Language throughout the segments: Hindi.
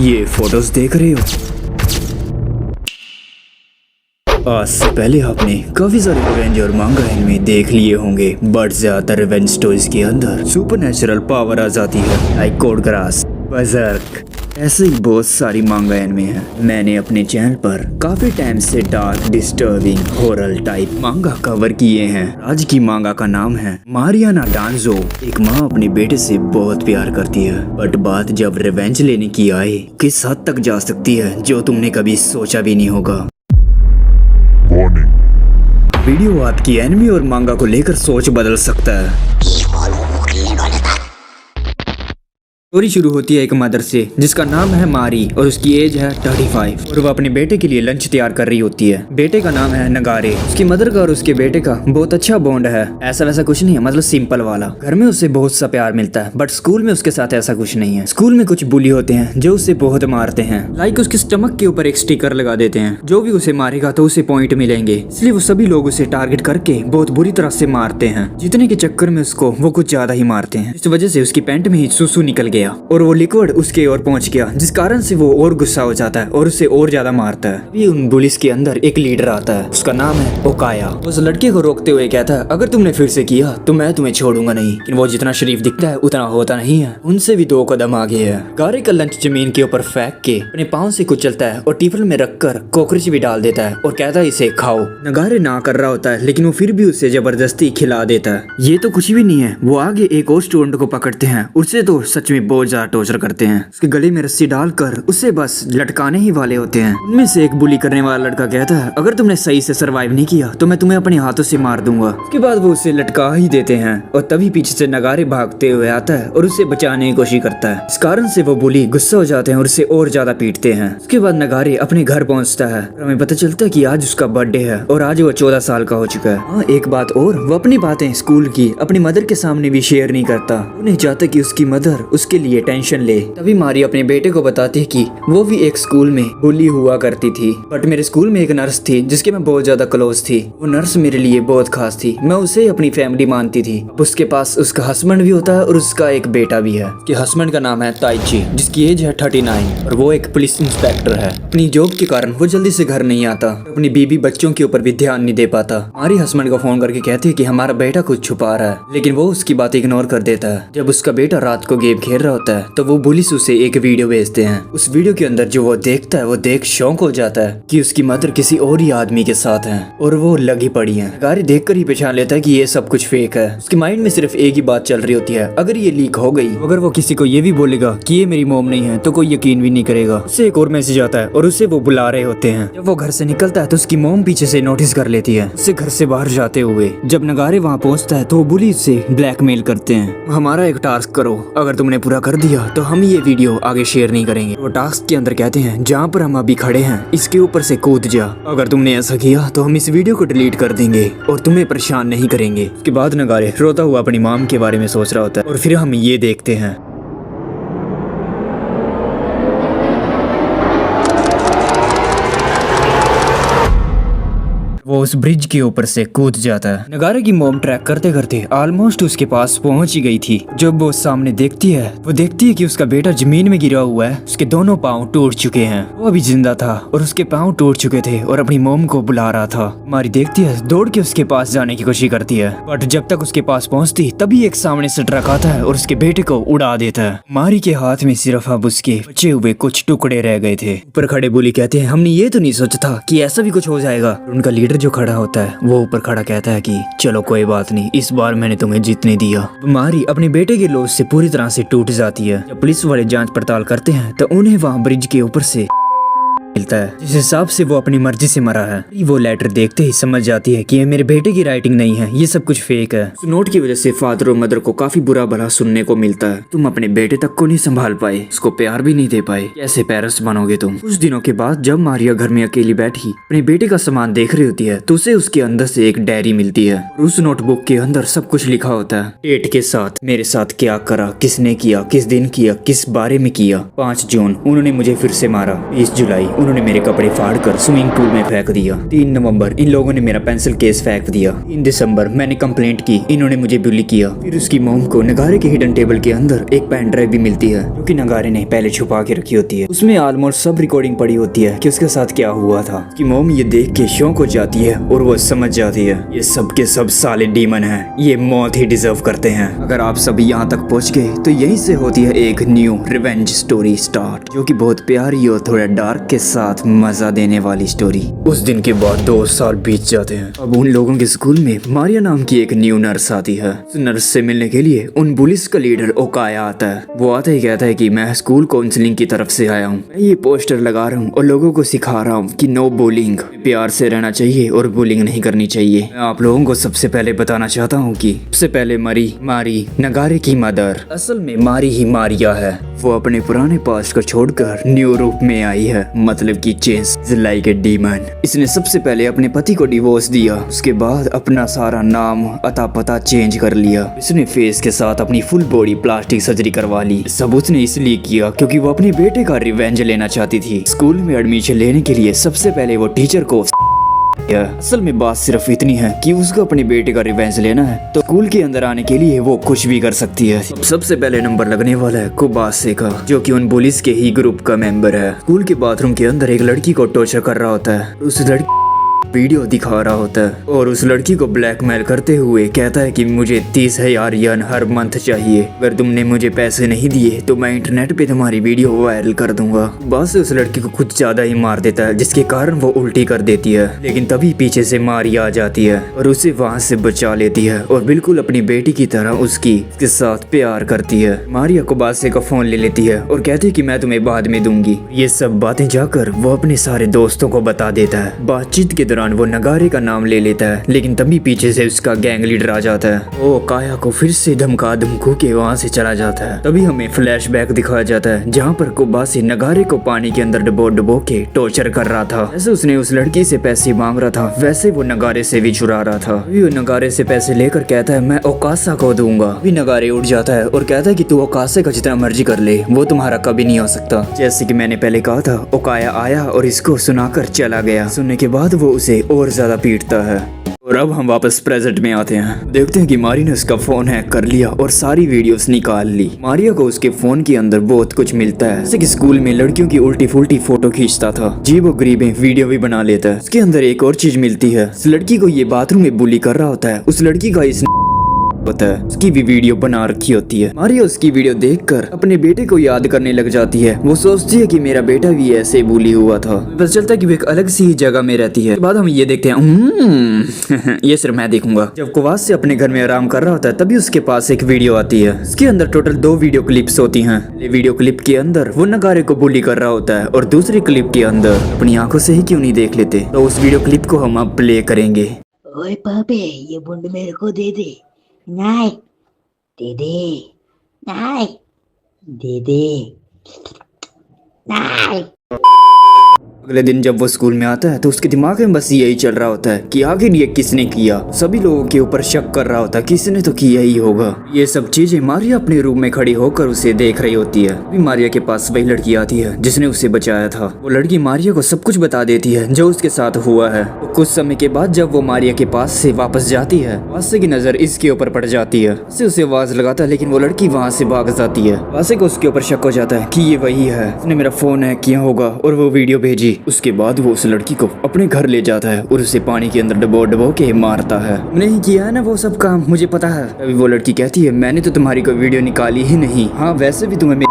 ये फोटोज देख रहे हो? आज से पहले आपने काफी सारे रिवेंज और मांगा एनिमे देख लिए होंगे, बट ज्यादातर रिवेंज स्टोरीज के अंदर सुपरनेचुरल पावर आ जाती है, लाइक कोड ग्रास, बर्ज़र्क। ऐसे ही बहुत सारी मांगा एनिमे हैं। मैंने अपने चैनल पर काफी टाइम से डार्क, डिस्टर्बिंग, हॉरर टाइप मांगा कवर किए हैं। आज की मांगा का नाम है मारियाना डांजो। एक माँ अपने बेटे से बहुत प्यार करती है, बट बात जब रिवेंज लेने की आए किस हद तक जा सकती है जो तुमने कभी सोचा भी नहीं होगा। वीडियो आपकी एनिमे और मांगा को लेकर सोच बदल सकता है। स्टोरी शुरू होती है एक मदर से जिसका नाम है मारी और उसकी एज है 35 और वो अपने बेटे के लिए लंच तैयार कर रही होती है। बेटे का नाम है नगारे। उसकी मदर का और उसके बेटे का बहुत अच्छा बॉन्ड है। ऐसा वैसा कुछ नहीं है, मतलब सिंपल वाला। घर में उसे बहुत सा प्यार मिलता है, बट स्कूल में उसके साथ ऐसा कुछ नहीं है। स्कूल में कुछ बुली होते हैं जो उसे बहुत मारते हैं, लाइक उसके स्टमक के ऊपर एक स्टिकर लगा देते हैं, जो भी उसे मारेगा तो उसे पॉइंट मिलेंगे। इसलिए वो सभी लोग उसे टारगेट करके बहुत बुरी तरह से मारते हैं। जीतने के चक्कर में उसको वो कुछ ज्यादा ही मारते हैं। इस वजह से उसकी पैंट में ही सुसु निकल गया और वो लिक्विड उसके ओर पहुंच गया, जिस कारण से वो और गुस्सा हो जाता है और उसे और ज्यादा मारता है। अभी उन बुलिस के अंदर एक लीडर आता है, उसका नाम है ओकाया। उस लड़के को रोकते हुए कहता है, अगर तुमने फिर से किया तो मैं तुम्हें छोड़ूंगा नहीं। लेकिन वो जितना शरीफ दिखता है उतना होता नहीं है, उनसे भी 2 कदम आगे है। गारे का लंच जमीन के ऊपर फेंक के अपने पाँव से कुचलता है और टिफिन में रखकर कॉकरोच भी डाल देता है और कहता है इसे खाओ। नगारे ना कर रहा होता है, लेकिन वो फिर भी उसे जबरदस्ती खिला देता है। ये तो कुछ भी नहीं है, वो आगे एक और स्टूडेंट को पकड़ते हैं, उससे तो सच में बहुत ज्यादा टॉर्चर करते हैं। उसके गले में रस्सी डालकर उसे बस लटकाने ही वाले होते हैं। उनमें से एक बुली करने वाला लड़का कहता है, अगर तुमने सही से सरवाइव नहीं किया तो मैं तुम्हें अपने हाथों से मार दूंगा। उसके बाद वो उसे लटका ही देते हैं और तभी पीछे से नगारे भागते हुए आता है और उसे बचाने की कोशिश करता है। इस कारण से वो बुली गुस्सा हो जाते हैं और उसे और ज्यादा पीटते हैं। उसके बाद नगारे अपने घर पहुंचता है और हमें पता चलता है कि आज उसका बर्थडे है और आज वो 14 साल का हो चुका है। हाँ, एक बात और, वो अपनी बातें स्कूल की अपनी मदर के सामने भी शेयर नहीं करता। वो नहीं चाहता कि उसकी मदर उसके लिए टेंशन ले। तभी मारी अपने बेटे को बताती है कि वो भी एक स्कूल में बुली हुआ करती थी, बट मेरे स्कूल में एक नर्स थी जिसके मैं बहुत ज्यादा क्लोज थी। वो नर्स मेरे लिए बहुत खास थी, मैं उसे अपनी फैमिली मानती थी। अब उसके पास उसका हस्बैंड भी होता है और उसका एक बेटा भी है। उसके हस्बैंड का नाम है ताइची, जिसकी एज है 39 और वो एक पुलिस इंस्पेक्टर है। अपनी जॉब के कारण वो जल्दी से घर नहीं आता, अपनी बीबी बच्चों के ऊपर भी ध्यान नहीं दे पाता। हमारी हस्बैंड को फोन करके कहती है कि हमारा बेटा कुछ छुपा रहा है, लेकिन वो उसकी बात इग्नोर कर देता है। जब उसका बेटा रात को गेम खेल रहा होता है तो वो पुलिस उसे एक वीडियो भेजते हैं। उस वीडियो के अंदर जो वो देखता है, वो देख शौक हो जाता है कि उसकी मदर किसी और ही आदमी के साथ है और वो लगी पड़ी है। गारी देखकर ही पहचान लेता है कि ये सब कुछ फेक है। उसके माइंड में सिर्फ एक ही बात चल रही होती है, अगर ये लीक हो गई, अगर वो किसी को ये भी बोलेगा कि ये मेरी मॉम नहीं है तो कोई यकीन भी नहीं करेगा। उससे एक और मैसेज आता है और उसे वो बुला रहे होते हैं। जब वो घर से निकलता है तो उसकी मॉम पीछे से नोटिस कर लेती है उससे घर से बाहर जाते हुए। जब नगारे वहाँ पहुँचता है तो वो बुली से ब्लैकमेल करते हैं, हमारा एक टास्क करो, अगर तुमने पूरा कर दिया तो हम ये वीडियो आगे शेयर नहीं करेंगे। वो टास्क के अंदर कहते हैं, जहाँ पर हम अभी खड़े हैं इसके ऊपर से कूद जा, अगर तुमने ऐसा किया तो हम इस वीडियो को डिलीट कर देंगे और तुम्हें परेशान नहीं करेंगे। उसके बाद नगारे रोता हुआ अपनी माम के बारे में सोच रहा होता है और फिर हम ये देखते हैं। वो उस ब्रिज के ऊपर से कूद जाता है। नगारे की मॉम ट्रैक करते करते ऑलमोस्ट उसके पास पहुंच ही गई थी। जब वो सामने देखती है, वो देखती है कि उसका बेटा जमीन में गिरा हुआ है, उसके दोनों पाँव टूट चुके हैं। वो अभी जिंदा था और उसके पाँव टूट चुके थे और अपनी मॉम को बुला रहा था। मारी देखती है, दौड़ के उसके पास जाने की कोशिश करती है, बट जब तक उसके पास पहुंचती तभी एक सामने से ट्रक आता है और उसके बेटे को उड़ा देता है। मारी के हाथ में सिर्फ अब उसके बचे हुए कुछ टुकड़े रह गए थे। ऊपर खड़े बुली कहते हैं, हमने ये तो नहीं सोचा था कि ऐसा भी कुछ हो जाएगा। उनका लीडर जो खड़ा होता है वो ऊपर खड़ा कहता है कि चलो कोई बात नहीं, इस बार मैंने तुम्हें जीतने दिया। मारी अपने बेटे के लॉस से पूरी तरह से टूट जाती है। जब पुलिस वाले जांच पड़ताल करते हैं तो उन्हें वहाँ ब्रिज के ऊपर से मिलता है, जिस हिसाब से वो अपनी मर्जी से मरा है। वो लेटर देखते ही समझ जाती है कि ये मेरे बेटे की राइटिंग नहीं है, ये सब कुछ फेक है। उस नोट की वजह से फादर और मदर को काफी बुरा भला सुनने को मिलता है, तुम अपने बेटे तक को नहीं संभाल पाए, उसको प्यार भी नहीं दे पाए, कैसे पेरेंट्स बनोगे तुम। कुछ दिनों के बाद जब मारिया घर में अकेली बैठी अपने बेटे का सामान देख रही होती है तो उसे उसके अंदर से एक डायरी मिलती है और उस नोटबुक के अंदर सब कुछ लिखा होता है, डेट के साथ, मेरे साथ क्या करा, किसने किया, किस दिन किया, किस बारे में किया। 5 जून उन्होंने मुझे फिर से मारा, 20 जुलाई उन्होंने मेरे कपड़े फाड़कर स्विमिंग पूल में फेंक दिया। 3 नवंबर इन लोगों ने मेरा पेंसिल केस फेंक दिया। 3 दिसंबर मैंने कंप्लेंट की, इन्होंने मुझे बुली किया। फिर उसकी मोम को नगारे के हिडन टेबल के अंदर एक पेन ड्राइव भी मिलती है जो कि नगारे ने पहले छुपा के रखी होती है। उसमें ऑलमोस्ट सब रिकॉर्डिंग पड़ी होती है कि उसके साथ क्या हुआ था। कि मोम ये देख के शौक हो जाती है और वो समझ जाती है ये सब के सब साले डीमन हैं, ये मौत ही डिजर्व करते हैं। अगर आप सभी यहाँ तक पहुँच गए तो यहीं से होती है एक न्यू रिवेंज स्टोरी स्टार्ट, जो कि बहुत प्यारी और थोड़ा डार्क के साथ मजा देने वाली स्टोरी। उस दिन के बाद 2 साल बीत जाते हैं। अब उन लोगों के स्कूल में मारिया नाम की एक न्यू नर्स आती है। उस नर्स से मिलने के लिए उन पुलिस का लीडर ओकाया आता है। वो आता ही कहता है कि मैं स्कूल काउंसलिंग की तरफ से आया हूँ, मैं ये पोस्टर लगा रहा हूँ और लोगों को सिखा रहा हूँ कि नो बुलिंग, प्यार से रहना चाहिए और बुलिंग नहीं करनी चाहिए। मैं आप लोगों को सबसे पहले बताना चाहता हूँ कि सबसे पहले मारी नगारे की मदर असल में मारी ही मारिया है। वो अपने पुराने पास्ट को छोड़कर न्यू रूप में आई है, मतलब कि चेंज लाइक ए डीमन। इसने सबसे पहले अपने पति को डिवोर्स दिया, उसके बाद अपना सारा नाम अता पता चेंज कर लिया। इसने फेस के साथ अपनी फुल बॉडी प्लास्टिक सर्जरी करवा ली। सब उसने इसलिए किया क्योंकि वो अपने बेटे का रिवेंज लेना चाहती थी। स्कूल में एडमिशन लेने के लिए सबसे पहले वो टीचर को असल में बात सिर्फ इतनी है कि उसको अपने बेटे का रिवेंज लेना है तो स्कूल के अंदर आने के लिए वो कुछ भी कर सकती है। सबसे पहले नंबर लगने वाला है कुबासे का, जो कि उन पुलिस के ही ग्रुप का मेंबर है। स्कूल के बाथरूम के अंदर एक लड़की को टॉर्चर कर रहा होता है। उस लड़की वीडियो दिखा रहा होता है और उस लड़की को ब्लैकमेल करते हुए कहता है कि मुझे 30,000 यन हर मंथ चाहिए, अगर तुमने मुझे पैसे नहीं दिए तो मैं इंटरनेट पे तुम्हारी वीडियो वायरल कर दूंगा। बस उस लड़की को कुछ ज्यादा ही मार देता है जिसके कारण वो उल्टी कर देती है, लेकिन तभी पीछे से मारिया आ जाती है और उसे वहाँ से बचा लेती है और बिल्कुल अपनी बेटी की तरह उसके साथ प्यार करती है। मारिया कुबासे का फोन ले लेती है और कहती है कि मैं तुम्हें बाद में दूंगी। ये सब बातें जाकर वो अपने सारे दोस्तों को बता देता है। बातचीत के दौरान वो नगारे का नाम ले लेता है, लेकिन तभी पीछे से उसका गैंग लीडर आ जाता है। वो काया को फिर से धमका धमकू के वहाँ से चला जाता है। तभी हमें फ्लैशबैक दिखाया जाता है जहाँ पर कुबासे नगारे को पानी के अंदर डुबो के टॉर्चर कर रहा था। जैसे उसने उस लड़की से पैसे मांग रहा था वैसे वो नगारे से भी चुरा रहा था। अभी वो नगारे से पैसे लेकर कहता है मैं ओकासा को दूंगा। अभी नगारे उठ जाता है और कहता है कि तू ओकासे का जितना मर्जी कर ले, वो तुम्हारा कभी नहीं हो सकता। जैसे कि मैंने पहले कहा था, ओकाया आया और इसको सुनाकर चला गया। सुनने के बाद वो उसे और ज्यादा पीटता है। और अब हम वापस प्रेजेंट में आते हैं। देखते हैं कि मारी ने उसका फोन हैक कर लिया और सारी वीडियोस निकाल ली। मारिया को उसके फोन के अंदर बहुत कुछ मिलता है, जैसे कि स्कूल में लड़कियों की उल्टी फुल्टी फोटो खींचता था, जीब और गरीबें वीडियो भी बना लेता है। उसके अंदर एक और चीज मिलती है, उस लड़की को ये बाथरूम में बुली कर रहा होता है। उस लड़की का इस होता है, उसकी भी वीडियो बना रखी होती है। मारिया उसकी वीडियो देखकर अपने बेटे को याद करने लग जाती है। वो सोचती है कि मेरा बेटा भी ऐसे बुली हुआ था। पता चलता है कि वो एक अलग सी जगह में रहती है। बाद हम ये देखते हैं ये सिर्फ मैं देखूंगा। जब कुवास से अपने घर में आराम कर रहा होता है तभी उसके पास एक वीडियो आती है। उसके अंदर टोटल 2 वीडियो क्लिप्स होती हैं। वीडियो क्लिप के अंदर वो नगारे को बुली कर रहा होता है और दूसरी क्लिप के अंदर अपनी आंखों से ही क्यों नहीं देख लेते। तो उस वीडियो क्लिप को हम अब प्ले करेंगे। ओए पापे, ये बुंड मेरे को दे दे। नहीं, दे दे। नहीं, दे दे। नहीं। अगले दिन जब वो स्कूल में आता है तो उसके दिमाग में बस यही चल रहा होता है कि आखिर ये किसने किया। सभी लोगों के ऊपर शक कर रहा होता है किसने तो किया ही होगा। ये सब चीजें मारिया अपने रूम में खड़ी होकर उसे देख रही होती है। अभी मारिया के पास वही लड़की आती है जिसने उसे बचाया था। वो लड़की मारिया को सब कुछ बता देती है जो उसके साथ हुआ है। तो कुछ समय के बाद जब वो मारिया के पास से वापस जाती है, वासे की नजर इसके ऊपर पड़ जाती है। उसे आवाज लगाता है लेकिन वो लड़की वहाँ से भाग जाती है। वासे को उसके ऊपर शक हो जाता है कि ये वही है, उसने मेरा फोन हैक किया होगा और वो वीडियो भेजी। उसके बाद वो उस लड़की को अपने घर ले जाता है और उसे पानी के अंदर डबो के मारता है। नहीं किया है ना वो सब काम, मुझे पता है। अभी वो लड़की कहती है मैंने तो तुम्हारी कोई वीडियो निकाली ही नहीं। हाँ वैसे भी तुम्हें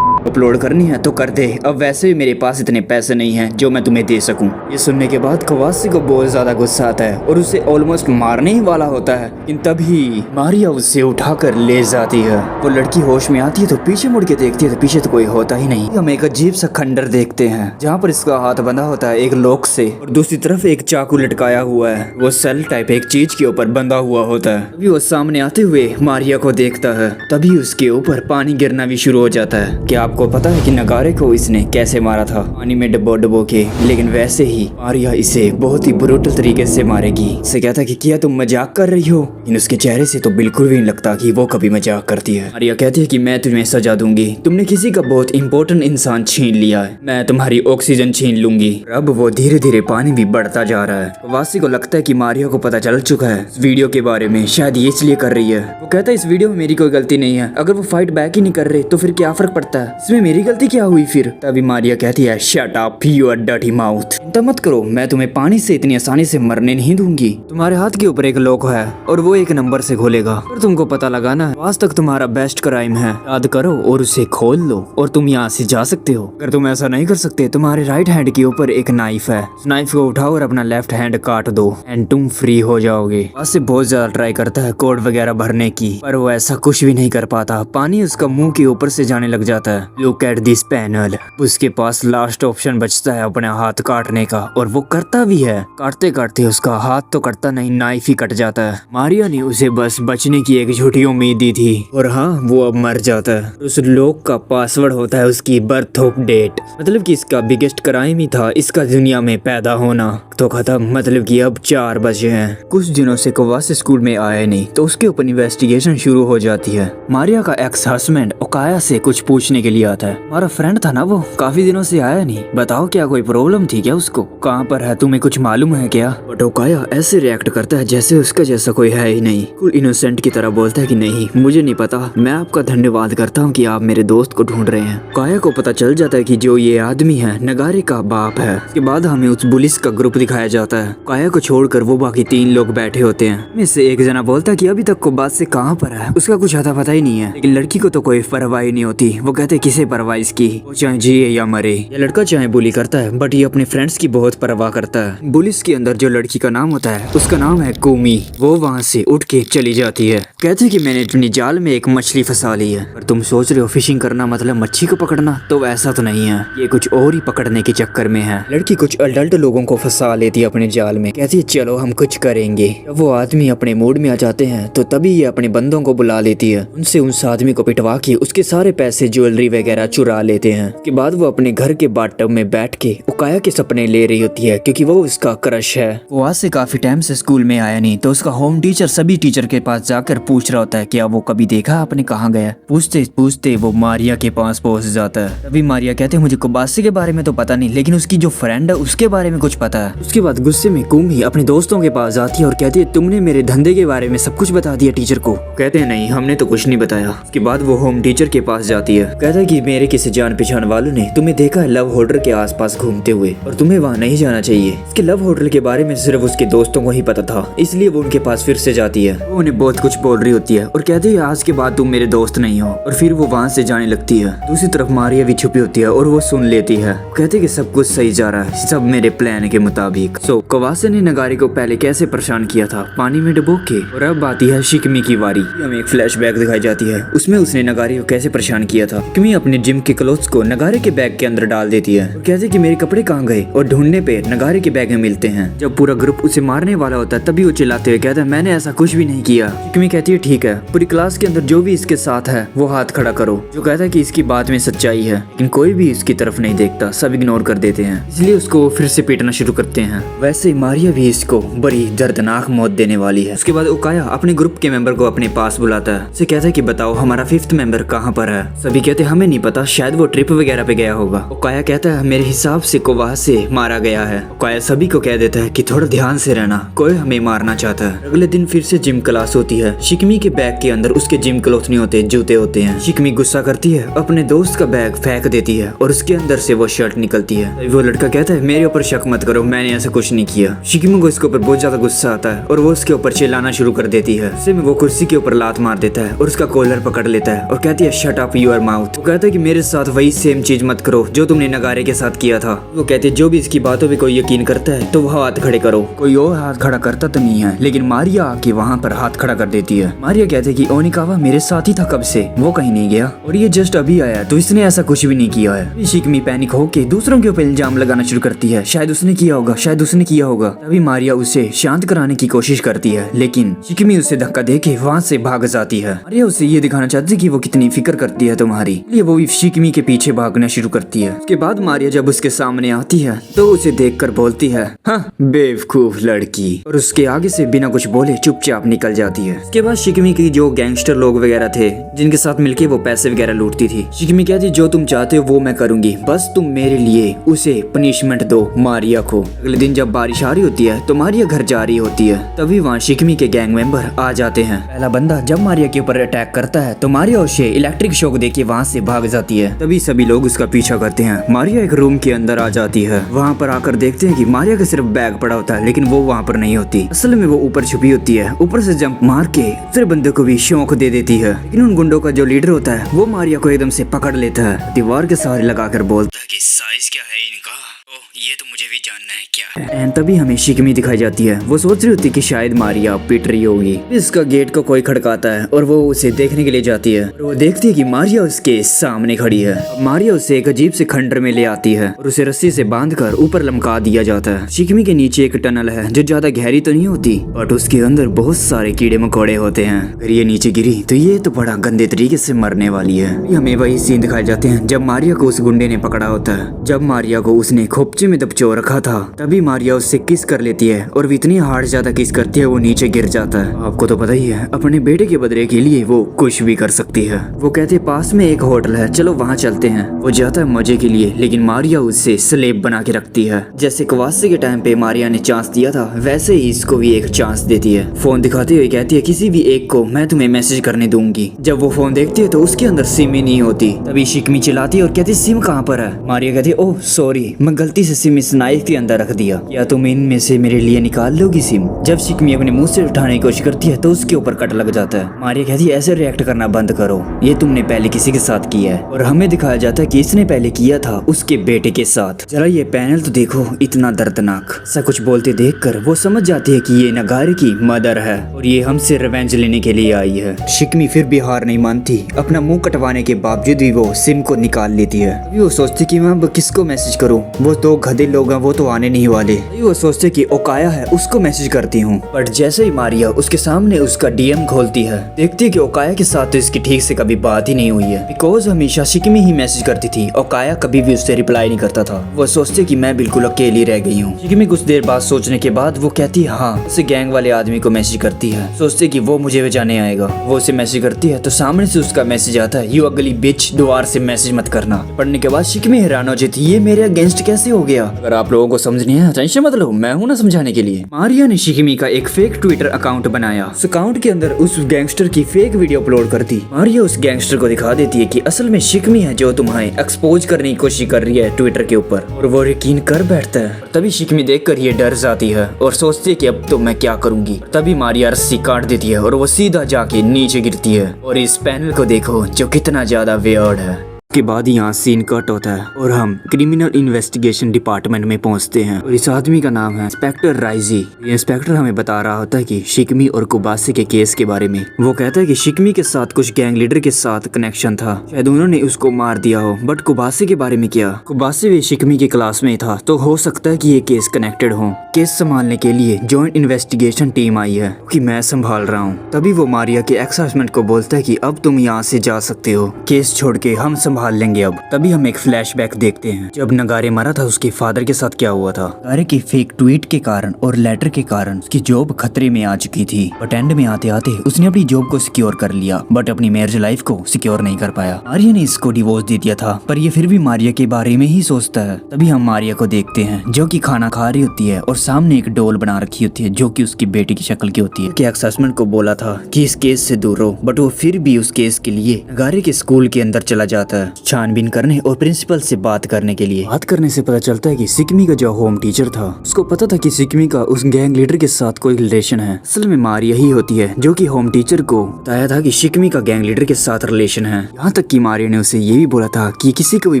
अपलोड करनी है तो कर दे, अब वैसे भी मेरे पास इतने पैसे नहीं हैं जो मैं तुम्हें दे सकूं। ये सुनने के बाद कवासी को बहुत ज्यादा गुस्सा आता है और उसे ऑलमोस्ट मारने ही वाला होता है, लेकिन तभी मारिया उसे उठाकर ले जाती है। वो लड़की होश में आती है तो पीछे मुड़ के देखती है तो पीछे तो कोई होता ही नहीं। हम एक अजीब सा खंडर देखते हैं जहाँ पर इसका हाथ बंधा होता है एक लॉक से और दूसरी तरफ एक चाकू लटकाया हुआ है। वो सेल टाइप एक चीज के ऊपर बंधा हुआ होता है। तभी वो सामने आते हुए मारिया को देखता है, तभी उसके ऊपर पानी गिरना भी शुरू हो जाता है। क्या आपको आपको पता है कि नगारे को इसने कैसे मारा था? पानी में डबो डबो के। लेकिन वैसे ही मारिया इसे बहुत ही ब्रूटल तरीके से मारेगी। इसे कहता कि क्या तुम मजाक कर रही हो? लेकिन उसके चेहरे से तो बिल्कुल भी नहीं लगता कि वो कभी मजाक करती है। मारिया कहती है कि मैं तुम्हें सजा दूंगी, तुमने किसी का बहुत इंपॉर्टेंट इंसान छीन लिया है, मैं तुम्हारी ऑक्सीजन छीन लूंगी। अब वो धीरे धीरे पानी भी बढ़ता जा रहा है। कवासी को लगता है कि मारिया को पता चल चुका है इस वीडियो के बारे में, शायद ये इसलिए कर रही है। वो कहता है इस वीडियो में मेरी कोई गलती नहीं है, अगर वो फाइट बैक ही नहीं कर रहे तो फिर क्या फर्क पड़ता है, इसमें मेरी गलती क्या हुई फिर? तभी मारिया कहती है shut up your dirty mouth, चिंता मत करो, मैं तुम्हें पानी से इतनी आसानी से मरने नहीं दूंगी। तुम्हारे हाथ के ऊपर एक लॉक है और वो एक नंबर से खोलेगा और तुमको पता लगाना है आज तक तुम्हारा बेस्ट क्राइम है, याद करो और उसे खोल लो और तुम यहाँ से जा सकते हो। अगर तुम ऐसा नहीं कर सकते तुम्हारे राइट हैंड के ऊपर एक नाइफ है, उस नाइफ को उठाओ और अपना लेफ्ट हैंड काट दो एंड तुम फ्री हो जाओगे। आज से बहुत ज्यादा ट्राई करता है कोड वगैरह भरने की, पर वो ऐसा कुछ भी नहीं कर पाता। पानी उसका मुंह के ऊपर से जाने लग जाता है। लुक एट दिस पैनल, उसके पास लास्ट ऑप्शन बचता है अपने हाथ काटने का और वो करता भी है। काटते काटते उसका हाथ तो कटता नहीं, नाइफ ही कट जाता है। मारिया ने उसे बस बचने की एक झूठी उम्मीद दी थी और हाँ वो अब मर जाता है। उस लोक का पासवर्ड होता है उसकी बर्थ ऑफ डेट, मतलब कि इसका बिगेस्ट क्राइम ही था इसका दुनिया में पैदा होना। तो खत्म, मतलब कि अब 4 बजे हैं। कुछ दिनों से कवासी स्कूल में आया नहीं तो उसके ऊपर इन्वेस्टिगेशन शुरू हो जाती है। मारिया का एक्स हस्बैंड ओकाया से कुछ पूछने के लिए आता है। हमारा फ्रेंड था ना वो, काफी दिनों से आया नहीं, बताओ क्या कोई प्रॉब्लम थी क्या उसको, कहाँ पर है, तुम्हें कुछ मालूम है क्या? बट ओकाया ऐसे रिएक्ट करता है जैसे उसका जैसा कोई है ही नहीं, कुल इनोसेंट की तरह बोलता है कि नहीं मुझे नहीं पता, मैं आपका धन्यवाद करता हूँ कि आप मेरे दोस्त को ढूंढ रहे हैं। ओकाया को पता चल जाता है कि जो ये आदमी है नगारे का बाप है। उसके बाद हमें उस पुलिस का ग्रुप दिखाया जाता है। ओकाया को छोड़कर वो बाकी 3 लोग बैठे होते हैं। में से एक जना बोलता है कि अभी तक को बात से कहाँ पर है, उसका कुछ अता पता ही नहीं है। लेकिन लड़की को तो कोई परवाह ही नहीं होती। वो कहते किसे परवाह इसकी, वो चाहे जिए या मरे। ये लड़का चाहे बुली करता है बट ये अपने फ्रेंड्स की बहुत परवाह करता है। पुलिस के अंदर जो लड़की का नाम होता है उसका नाम है कुमी। वो वहाँ से उठ के चली जाती है। कहते हैं कि मैंने अपनी जाल में एक मछली फंसा ली है। पर तुम सोच रहे हो फिशिंग करना मतलब मच्छी को पकड़ना, तो ऐसा तो नहीं है, ये कुछ और ही पकड़ने के चक्कर में है। लड़की कुछ अडल्ट लोगों को फंसा लेती है अपने जाल में। कहती है चलो हम कुछ करेंगे। जब वो आदमी अपने मूड में आ जाते हैं तो तभी ये अपने बंदों को बुला लेती है। उनसे उस आदमी को पिटवा के उसके सारे पैसे ज्वेलरी वगैरह चुरा लेते हैं। उसके बाद वो अपने घर के बाथटब में बैठ के ओकाया के सपने ले रही होती है क्योंकि वो उसका क्रश है। वो आज से काफी टाइम से स्कूल में आया नहीं तो उसका होम टीचर सभी टीचर के पास जाकर पूछ रहा होता है क्या वो कभी देखा आपने कहाँ गया। पूछते पूछते वो मारिया के पास पहुंच जाता है। तभी मारिया कहते हैं मुझे कोबासी के बारे में तो पता नहीं लेकिन उसकी जो फ्रेंड है उसके बारे में कुछ पता है। उसके बाद गुस्से में कुमी अपने दोस्तों के पास जाती है और कहती है तुमने मेरे धंधे के बारे में सब कुछ बता दिया टीचर को। कहते हैं नहीं हमने तो कुछ नहीं बताया। उसके बाद वो होम टीचर के पास जाती है। कहता है कि मेरे किसी जान पहचान वालों ने तुम्हें देखा है लव होटल के आसपास घूमते हुए और तुम्हें वहाँ नहीं जाना चाहिए। इसके लव होटल के बारे में सिर्फ उसके दोस्तों को ही पता था, इसलिए वो उनके पास फिर से जाती है। वो उन्हें बहुत कुछ बोल रही होती है और कहती है आज के बाद तुम मेरे दोस्त नहीं हो और फिर वो वहाँ से जाने लगती है। दूसरी तरफ मारिया भी छुपी होती है और वो सुन लेती है। कहती है कि सब कुछ सही जा रहा है, सब मेरे प्लान के मुताबिक। सो कवासे ने नगारे को पहले कैसे परेशान किया था पानी में डुबो के, और अब आती है शिकमी की बारी। हमें एक फ्लैशबैक दिखाई जाती है, उसमें उसने नगारे को कैसे परेशान किया था। शिकमी अपने जिम के क्लोथ्स को नगारे के बैग के अंदर डाल देती है और कहती है कि मेरे कपड़े कहाँ गए, और ढूंढने पे नगारे के बैग में मिलते हैं। जब पूरा ग्रुप उसे मारने वाला होता है तभी वो चिल्लाते हुए कहता है मैंने ऐसा कुछ भी नहीं किया। शिकमी कहती है ठीक है, पूरी क्लास के अंदर जो भी इसके साथ है वो हाथ खड़ा करो। जो कहता है कि इसकी बात में सच्चाई है, लेकिन कोई भी इसकी तरफ नहीं देखता, सब इग्नोर कर देते हैं, इसलिए उसको फिर से पीटना शुरू करते हैं। वैसे मारिया भी इसको बड़ी दर्दनाक मौत देने वाली है। उसके बाद ओकाया अपने ग्रुप के मेंबर को अपने पास बुलाता है। उसे कहता है कि बताओ हमारा 5th मेंबर कहाँ पर है। सभी कहते हैं हमें नहीं पता, शायद वो ट्रिप वगैरह पे गया होगा। ओकाया कहता है मेरे हिसाब से को वहाँ से मारा गया है। ओकाया सभी को कह देता है कि थोड़ा ध्यान से रहना, कोई हमें मारना चाहता है। अगले दिन फिर से जिम क्लास होती है। शिकमी के बैग के अंदर उसके जिम क्लॉथ नहीं होते, जूते होते हैं। शिकमी गुस्सा करती है, अपने दोस्त का बैग फेंक देती है और उसके अंदर से वो शर्ट निकलती है। वो लड़का कहता है मेरे ऊपर शक मत करो, मैंने ऐसा कुछ नहीं किया। शिकमी को इसके ऊपर बहुत ज्यादा गुस्सा आता है और वो उसके ऊपर चिल्लाना शुरू कर देती है। ऐसे में वो कुर्सी के ऊपर लात मार देता है और उसका कॉलर पकड़ लेता है और कहती है शट अप योर माउथ। वो कहता है कि मेरे साथ वही सेम चीज मत करो जो तुमने नगारे के साथ किया था। वो कहते है जो भी इसकी बातों पे कोई यकीन करता है तो वह हाथ खड़े करो। कोई और हाथ खड़ा करता तो नहीं है, लेकिन मारिया आके वहाँ पर हाथ खड़ा कर देती है। मारिया कहते है कि ओनिकावा मेरे साथ ही था कब से, वो कहीं नहीं गया और ये जस्ट अभी आया, तो इसने ऐसा कुछ भी नहीं किया है। शिकमी पैनिक होके दूसरों के ऊपर इल्जाम लगाना शुरू करती है, शायद उसने किया होगा, शायद उसने किया होगा। तभी मारिया उसे शांत कराने की कोशिश करती है, लेकिन शिकमी उसे धक्का देके वहाँ से भाग जाती है। मारिया उसे ये दिखाना चाहती है कि वो कितनी फिक्र करती है तुम्हारी, ये वो भी शिकमी के पीछे भागना शुरू करती है। उसके बाद मारिया जब उसके सामने आती है तो उसे देखकर बोलती है, हाँ बेवकूफ लड़की, और उसके आगे से बिना कुछ बोले चुपचाप निकल जाती है। उसके बाद शिकमी की जो गैंगस्टर लोग वगैरह थे जिनके साथ मिलके वो पैसे वगैरह लूटती थी, शिकमी कहती जो तुम चाहते हो वो मैं करूंगी, बस तुम मेरे लिए उसे पनिशमेंट दो मारिया को। अगले दिन जब बारिश आ रही होती है तो मारिया घर जा रही होती है, तभी वहाँ शिकमी के गैंग मेंबर आ जाते हैं। पहला बंदा जब मारिया के ऊपर अटैक करता है तो मारिया उसे इलेक्ट्रिक शॉक देके वहाँ से भाग जाती है। तभी सभी लोग उसका पीछा करते हैं। मारिया एक रूम के अंदर आ जाती है। वहाँ पर आकर देखते हैं कि मारिया का सिर्फ बैग पड़ा होता है, लेकिन वो वहाँ पर नहीं होती। असल में वो ऊपर छुपी होती है। ऊपर से जंप मार के दूसरे बंदे को भी शौक दे देती है, लेकिन उन गुंडों का जो लीडर होता है वो मारिया को एकदम से पकड़ लेता है, दीवार के सहारे लगाकर बोलता है कि साइज क्या है इनका, ओह ये तो मुझे भी जानना है क्या है। एंड तभी हमें शिकमी दिखाई जाती है। वो सोच रही होती है कि शायद मारिया पिट रही होगी। इसका गेट को कोई खड़काता है और वो उसे देखने के लिए जाती है और वो देखती है कि मारिया उसके सामने खड़ी है। मारिया उसे एक अजीब से खंडर में ले आती है और उसे रस्सी से बांधकर ऊपर लमका दिया जाता है। शिकमी के नीचे एक टनल है जो ज्यादा गहरी तो नहीं होती, बट उसके अंदर बहुत सारे कीड़े मकोड़े होते हैं। अगर ये नीचे गिरी तो ये तो बड़ा गंदे तरीके से मरने वाली है। हमें वही सीन दिखाए जाते हैं जब मारिया को उस गुंडे ने पकड़ा होता है। जब मारिया को उसने खोपचे में दबचो रखा था तभी मारिया उससे किस कर लेती है और वो इतनी हार्ड ज्यादा किस करती है वो नीचे गिर जाता है। आपको तो पता ही है अपने बेटे के बदले के लिए वो कुछ भी कर सकती है। वो कहते पास में एक होटल है, चलो वहाँ चलते हैं। वो जाता है मजे के लिए, लेकिन मारिया उससे स्लेब बना के रखती है। जैसे कवासे के टाइम पे मारिया ने चांस दिया था वैसे ही इसको भी एक चांस देती है। फोन दिखाते हुए कहती है किसी भी एक को मैं तुम्हें मैसेज करने दूंगी। जब वो फोन देखती है तो उसके अंदर सिम ही नहीं होती। तभी शिकमी चिल्लाती है और कहती सिम कहाँ पर है। मारिया कहती है ओह सॉरी, मैं गलती से सिम इस नाइफ के अंदर रख दिया, या तुम इनमें से मेरे लिए निकाल लोगी सिम। जब शिकमी अपने मुंह से उठाने की कोशिश करती है तो उसके ऊपर कट लग जाता है। मारिया कहती है ऐसे रिएक्ट करना बंद करो, ये तुमने पहले किसी के साथ किया है। और हमें दिखाया जाता है कि इसने पहले किया था उसके बेटे के साथ। जरा ये पैनल तो देखो, इतना दर्दनाक। ऐसा कुछ बोलते देखकर वो समझ जाती है कि ये नगारे की मदर है और ये हमसे रिवेंज लेने के लिए आई है। शिकमी फिर भी हार नहीं मानती। अपना मुंह कटवाने के बावजूद भी वो सिम को निकाल लेती है। अभी वो सोचती कि मैं अब किसको मैसेज करूं, वो दो गधे लोग हैं, वो तो आने नहीं वाले। अभी वो सोचते कि ओकाया है उसको मैसेज करती हूँ, बट जैसे ही मारिया उसके सामने उसका डीएम खोलती है देखती है कि ओकाया के साथ तो इसकी ठीक से कभी बात ही नहीं हुई है, बिकॉज हमेशा शिकमी ही मैसेज करती थी। ओकाया कभी भी उससे रिप्लाई नहीं करता था। वो सोचते कि मैं बिल्कुल अकेली रह गई हूँ। शिकमी कुछ देर बाद सोचने के बाद वो कहती है हाँ, उसे गैंग वाले आदमी को मैसेज करती है। सोचते कि वो मुझे बचाने आएगा। वो उसे मैसेज करती है तो सामने से उसका मैसेज आता है, यू अगली बिच, दोबारा से मैसेज मत करना। पढ़ने के बाद शिकमी हैरान हो जाती है, ये मेरे अगेंस्ट कैसे हो गया। अगर आप लोगों को समझ नहीं है टेंशन मत लो, मैं हूं ना समझाने के लिए। मारिया ने शिकमी का एक फेक ट्विटर अकाउंट बनाया। उस अकाउंट के अंदर उस गैंगस्टर की फेक वीडियो अपलोड कर दी। मारिया उस गैंगस्टर को दिखा देती है कि असल में शिकमी है जो तुम्हें एक्सपोज करने की कोशिश कर रही है ट्विटर के ऊपर, और वो यकीन कर बैठता है। तभी शिकमी देखकर ये डर जाती है और सोचती है कि अब तो मैं क्या करूंगी। तभी मारिया रस्सी काट देती है और वो सीधा जाके नीचे गिरती है। और इस पैनल को देखो जो कितना ज्यादा वियर्ड है। के बाद यहाँ सीन कट होता है और हम क्रिमिनल इन्वेस्टिगेशन डिपार्टमेंट में पहुंचते हैं और इस आदमी का नाम है इंस्पेक्टर राइजी। ये इंस्पेक्टर हमें बता रहा होता है कि शिकमी और कुबासी के केस के बारे में। वो कहता है कि शिकमी के साथ कुछ गैंग लीडर के साथ कनेक्शन था, शायद उन्होंने उसको मार दिया हो, बट कुबासी के बारे में क्या। कुबासी भी शिकमी की क्लास में था, तो हो सकता है कि ये केस कनेक्टेड हो। केस संभालने के लिए जॉइंट इन्वेस्टिगेशन टीम आई है कि मैं संभाल रहा हूँ। तभी वो मारिया के एक्स हस्बैंड को बोलता है कि अब तुम यहाँ से जा सकते हो, केस छोड़ के हम संभाल लेंगे अब। तभी हम एक फ्लैशबैक देखते हैं जब नगारे मरा था उसके फादर के साथ क्या हुआ था। नगारे की फेक ट्वीट के कारण और लेटर के कारण उसकी जॉब खतरे में आ चुकी थी, बट एंड में आते आते उसने अपनी जॉब को सिक्योर कर लिया, बट अपनी मैरिज लाइफ को सिक्योर नहीं कर पाया। मारिया ने इसको डिवोर्स दे दिया था, पर ये फिर भी मारिया के बारे में ही सोचता है। तभी हम मारिया को देखते हैं जो कि खाना खा रही होती है और सामने एक डोल बना रखी होती है जो कि उसकी बेटी की शक्ल की होती है। कि एक्स हस्बैंड को बोला था कि इस केस से दूर रहो, बट वो फिर भी उस केस के लिए नगारे के स्कूल के अंदर चला जाता है छानबीन करने और प्रिंसिपल से बात करने के लिए। बात करने से पता चलता है कि शिकमी का जो होम टीचर था उसको पता था कि शिकमी का उस गैंग लीडर के साथ कोई रिलेशन है। असल में मारिया ही होती है जो कि होम टीचर को बताया था कि शिकमी का गैंग लीडर के साथ रिलेशन है। यहाँ तक कि मारिया ने उसे ये भी बोला था कि किसी को भी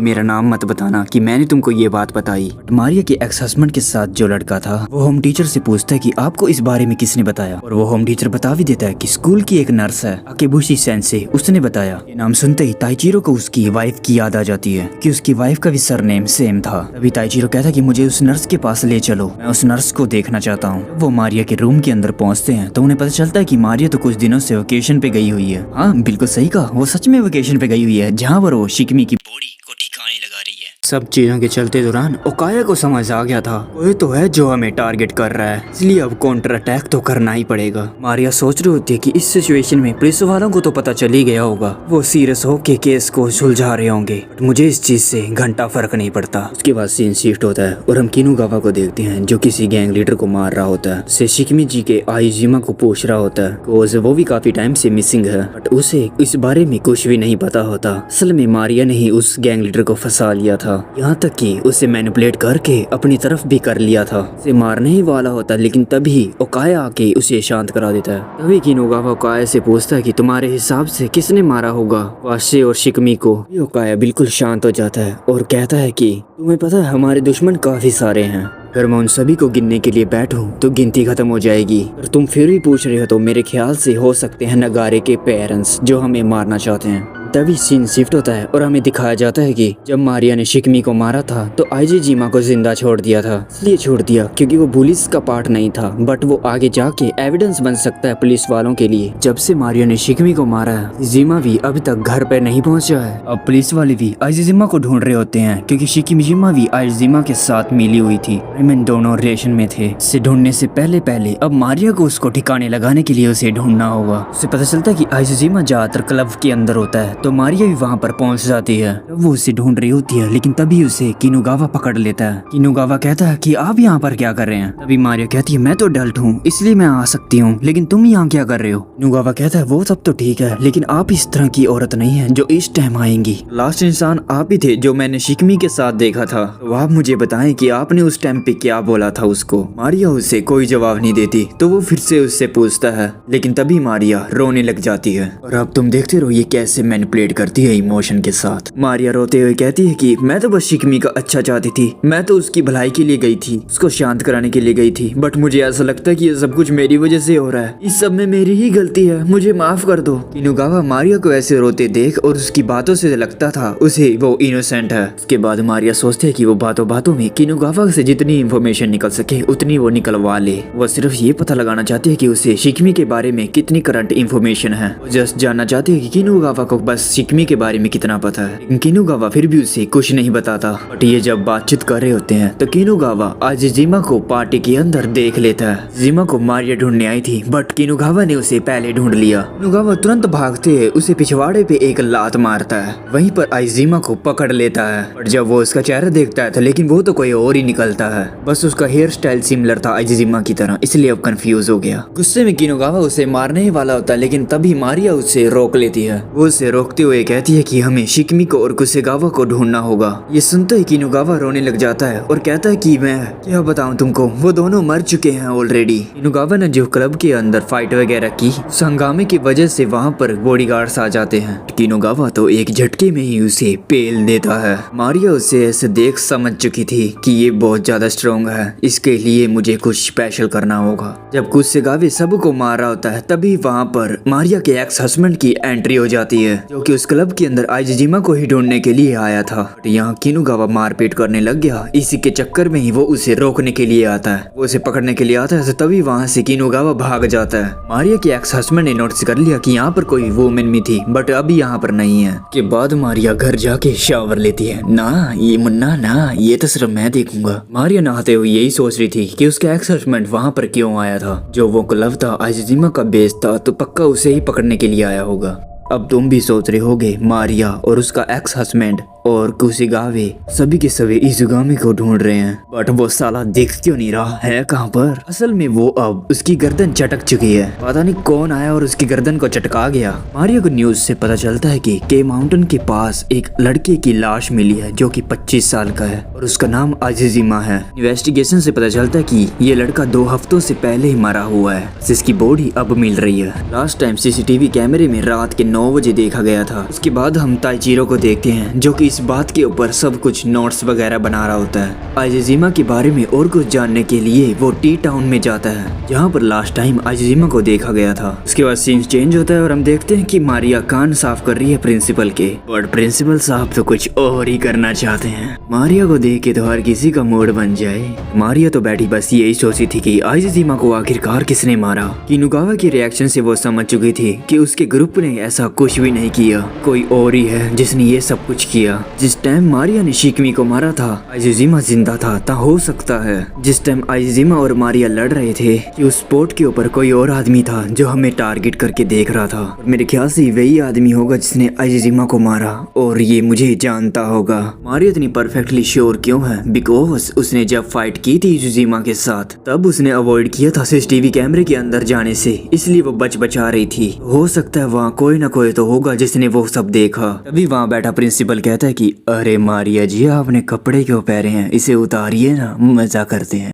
मेरा नाम मत बताना कि मैंने तुमको ये बात बताई। मारिया के एक्स हस्बैंड के साथ जो लड़का था वो होम टीचर से पूछता है कि आपको इस बारे में किसने बताया, और वो होम टीचर बता भी देता है कि स्कूल की एक नर्स है अकेबुशी सेंसे, उसने बताया। ये नाम सुनते ही ताइचिरो को उसकी वाइफ की याद आ जाती है कि उसकी वाइफ का भी सरनेम सेम था। तभी ताइजीरो कहता है कि मुझे उस नर्स के पास ले चलो, मैं उस नर्स को देखना चाहता हूँ। वो मारिया के रूम के अंदर पहुंचते हैं तो उन्हें पता चलता है कि मारिया तो कुछ दिनों से वेकेशन पे गई हुई है। हाँ बिल्कुल सही कहा, वो सच में वेकेशन पे गई हुई है, जहाँ पर वो शिकमी की बॉडी को ठिकाने लगा रही है। सब चीजों के चलते दौरान ओकाया को समझ आ गया था कोई तो है जो हमें टारगेट कर रहा है, इसलिए अब काउंटर अटैक तो करना ही पड़ेगा। मारिया सोच रही होती है कि इस सिचुएशन में पुलिस वालों को तो पता चल ही गया होगा, वो सीरियस होके केस को सुलझा रहे होंगे, बट मुझे इस चीज से घंटा फर्क नहीं पड़ता। उसके बाद सीन शिफ्ट होता है और हम किनुगावा को देखते हैं जो किसी गैंग लीडर को मार रहा होता है। उसे शिकमी जी के आइजिमा को पूछ रहा होता है, कोज वो भी काफी टाइम से मिसिंग है, बट उसे इस बारे में कुछ भी नहीं पता होता। असल में मारिया ने ही उस गैंग लीडर को फंसा लिया था, यहाँ तक कि उसे मैनिपुलेट करके अपनी तरफ भी कर लिया था। उसे मारने ही वाला होता है, लेकिन तभी ओकाया आके उसे शांत करा देता है। तभी किनुगावा ओकाया से पूछता है कि तुम्हारे हिसाब से किसने मारा होगा वाशे और शिकमी को। ओकाया बिल्कुल शांत हो जाता है और कहता है कि तुम्हें पता है हमारे दुश्मन काफी सारे हैं, अगर मैं उन सभी को गिनने के लिए बैठूं तो गिनती खत्म हो जाएगी, और तुम फिर भी पूछ रहे हो तो मेरे ख्याल से हो सकते हैं नगारे के पेरेंट्स जो हमें मारना चाहते हैं। तभी सीन शिफ्ट होता है और हमें दिखाया जाता है कि जब मारिया ने शिकमी को मारा था तो आइजिजिमा को जिंदा छोड़ दिया था। इसलिए छोड़ दिया क्योंकि वो पुलिस का पार्ट नहीं था, बट वो आगे जाके एविडेंस बन सकता है पुलिस वालों के लिए। जब से मारिया ने शिकमी को मारा है, जिमा भी अभी तक घर पे नहीं पहुंचा है। अब पुलिस वाले भी आइजिजिमा को ढूंढ रहे होते हैं क्योंकि शिकिमिजिमा भी आइजिजिमा के साथ मिली हुई थी, दोनों रिलेशन में थे। इसे ढूंढने से पहले अब मारिया को उसको ठिकाने लगाने के लिए उसे ढूंढना होगा। उसे पता चलता है कि आइजिजिमा ज्यादातर क्लब के अंदर होता है, तो मारिया भी वहाँ पर पहुँच जाती है। वो उसे ढूंढ रही होती है, लेकिन तभी उसे किनुगावा पकड़ लेता है। किनुगावा कहता है कि आप यहाँ पर क्या कर रहे हैं? तभी मारिया कहती है मैं तो अडल्ट हूँ इसलिए मैं आ सकती हूँ, लेकिन तुम यहाँ क्या कर रहे हो? किनुगावा कहता है वो सब तो ठीक है, लेकिन आप इस तरह की औरत नहीं है जो इस टाइम आएंगी। लास्ट इंसान आप ही थे जो मैंने शिकमी के साथ देखा था, तो आप मुझे बताएं कि आपने उस टाइम पे क्या बोला था उसको। मारिया उसे कोई जवाब नहीं देती, तो वो फिर से उससे पूछता है, लेकिन तभी मारिया रोने लग जाती है। और अब तुम देखते रहो ये कैसे मैनिपुलेट करती है इमोशन के साथ। मारिया रोते हुए कहती है कि मैं तो बस शिकमी का अच्छा चाहती थी, मैं तो उसकी भलाई के लिए गई थी, उसको शांत कराने के लिए गई थी, बट मुझे ऐसा लगता है कि ये सब कुछ मेरी वजह से हो रहा है, इस सब में मेरी ही गलती है, मुझे माफ कर दो। किनुगावा मारिया को ऐसे रोते देख और उसकी बातों से लगता था उसे वो इनोसेंट है। उसके बाद मारिया सोचती है कि वो बातों बातों में किनुगावा से जितनी इन्फॉर्मेशन निकल सके उतनी वो निकलवा ले। वो सिर्फ ये पता लगाना चाहती है कि उसे शिकमी के बारे में कितनी करंट इन्फॉर्मेशन है। वो जस्ट जानना चाहती है कि किनुगावा को बस शिकमी के बारे में कितना पता है, लेकिन किनुगावा फिर भी उसे कुछ नहीं बताता। बट ये जब बातचीत कर रहे होते हैं तो किनुगावा आज जिमा को पार्टी के अंदर देख लेता है। जिमा को मारिया ढूंढने आई थी, बट किनुगावा ने उसे पहले ढूंढ लिया। किनुगावा तुरंत भागते हुए उसे पिछवाड़े पे एक लात मारता है, वहीं पर आइजिमा को पकड़ लेता है। बट जब वो उसका चेहरा देखता है तो लेकिन वो तो कोई और ही निकलता है, बस उसका हेयर स्टाइल सिमिलर था आइजिमा की तरह, इसलिए अब कंफ्यूज हो गया। गुस्से में किनुगावा उसे मारने ही वाला होता है, लेकिन तभी मारिया उसे रोक लेती है। वो उसे रोकते हुए कहती है कि हमें शिकमी को और कुसेगावा को ढूंढना होगा। ये सुनते ही किनुगावा रोने लग जाता है और कहता है कि मैं क्या बताऊं तुमको, वो दोनों मर चुके हैं ऑलरेडी। किनुगावा ने जो क्लब के अंदर फाइट वगैरह की, उस हंगामे की वजह से वहाँ पर बॉडीगार्ड्स आ जाते हैं। किनुगावा तो एक झटके में ही उसे पेल देता है। मारिया उसे ऐसे देख समझ चुकी थी कि ये बहुत ज्यादा स्ट्रॉन्ग है, इसके लिए मुझे कुछ स्पेशल करना होगा। जब कुसेगावा सबको मार रहा होता है तभी वहाँ पर मारिया के एक्स हस्बैंड की एंट्री हो जाती है, जो कि उस क्लब के अंदर आइजिमा को ही ढूंढने के लिए आया था। यहाँ किनुगावा मारपीट करने लग गया, इसी के चक्कर में ही वो उसे रोकने के लिए आता है। वो उसे पकड़ने के लिए आता है तो तभी वहाँ से किनुगावा भाग जाता है। मारिया के एक्स हस्बैंड ने नोटिस कर लिया कि यहाँ पर कोई वुमेन भी थी, बट अभी यहाँ पर नहीं है। के बाद मारिया घर जाके शावर लेती है। ना ये मुन्ना ना, ये तो सिर्फ मैं देखूंगा। मारिया नहाते हुए यही सोच रही थी कि उसका एक्स हस्बैंड वहाँ पर क्यों आया था। जो वो क्लब था आइजिमा का बेस था, तो पक्का उसे ही पकड़ने के लिए आया होगा। अब तुम भी सोच रहे होगे मारिया और उसका एक्स हस्बैंड और कुसेगावे सभी के सभी इजुगामी को ढूंढ रहे हैं, बट वो साला दिख क्यों नहीं रहा है कहाँ पर। असल में वो अब उसकी गर्दन चटक चुकी है, पता नहीं कौन आया और उसकी गर्दन को चटका गया। मारिया को न्यूज से पता चलता है कि के माउंटेन के पास एक लड़के की लाश मिली है जो कि 25 साल का है और उसका नाम आइजिमा है। इन्वेस्टिगेशन से पता चलता है कि ये लड़का 2 हफ्तों से पहले ही मरा हुआ है, जिसकी बॉडी अब मिल रही है। लास्ट टाइम सीसीटीवी कैमरे में रात के 9 बजे देखा गया था। उसके बाद हम ताइजीरो को देखते हैं जो कि इस बात के ऊपर सब कुछ नोट्स वगैरह बना रहा होता है। आइजिमा के बारे में और कुछ जानने के लिए वो टी टाउन में जाता है जहाँ पर लास्ट टाइम आइजिमा को देखा गया था। उसके बाद सीन चेंज होता है और हम देखते हैं कि मारिया कान साफ कर रही है प्रिंसिपल के, बट प्रिंसिपल साहब तो कुछ और ही करना चाहते हैं। मारिया को देख के तो हर किसी का मूड बन जाए। मारिया तो बैठी बस यही सोची थी कि आइजिमा को आखिरकार किसने मारा। किनुगावा के रिएक्शन से वो समझ चुकी थी कि उसके ग्रुप ने ऐसा कुछ भी नहीं किया, कोई और ही है जिसने ये सब कुछ किया। जिस टाइम मारिया ने शिकमी को मारा था आइजिमा जिंदा था, ता हो सकता है जिस टाइम आइजिमा और मारिया लड़ रहे थे कि उस स्पॉट के ऊपर कोई और आदमी था जो हमें टारगेट करके देख रहा था। और मेरे ख्याल से वही आदमी होगा जिसने आइजिमा को मारा और ये मुझे जानता होगा। मारिया इतनी परफेक्टली श्योर क्यों है? बिकॉज उसने जब फाइट की थी आइजिमा के साथ तब उसने अवॉइड किया था सीसीटीवी कैमरे के अंदर जाने से, इसलिए वो बचा रही थी। हो सकता है वहाँ कोई ना कोई तो होगा जिसने वो सब देखा। तभी वहाँ बैठा प्रिंसिपल कहता है कि अरे मारिया जी आपने कपड़े क्यों पहने हैं, इसे उतारिए ना, मजा करते हैं।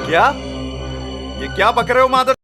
क्या ये क्या बक रहे हो मादर?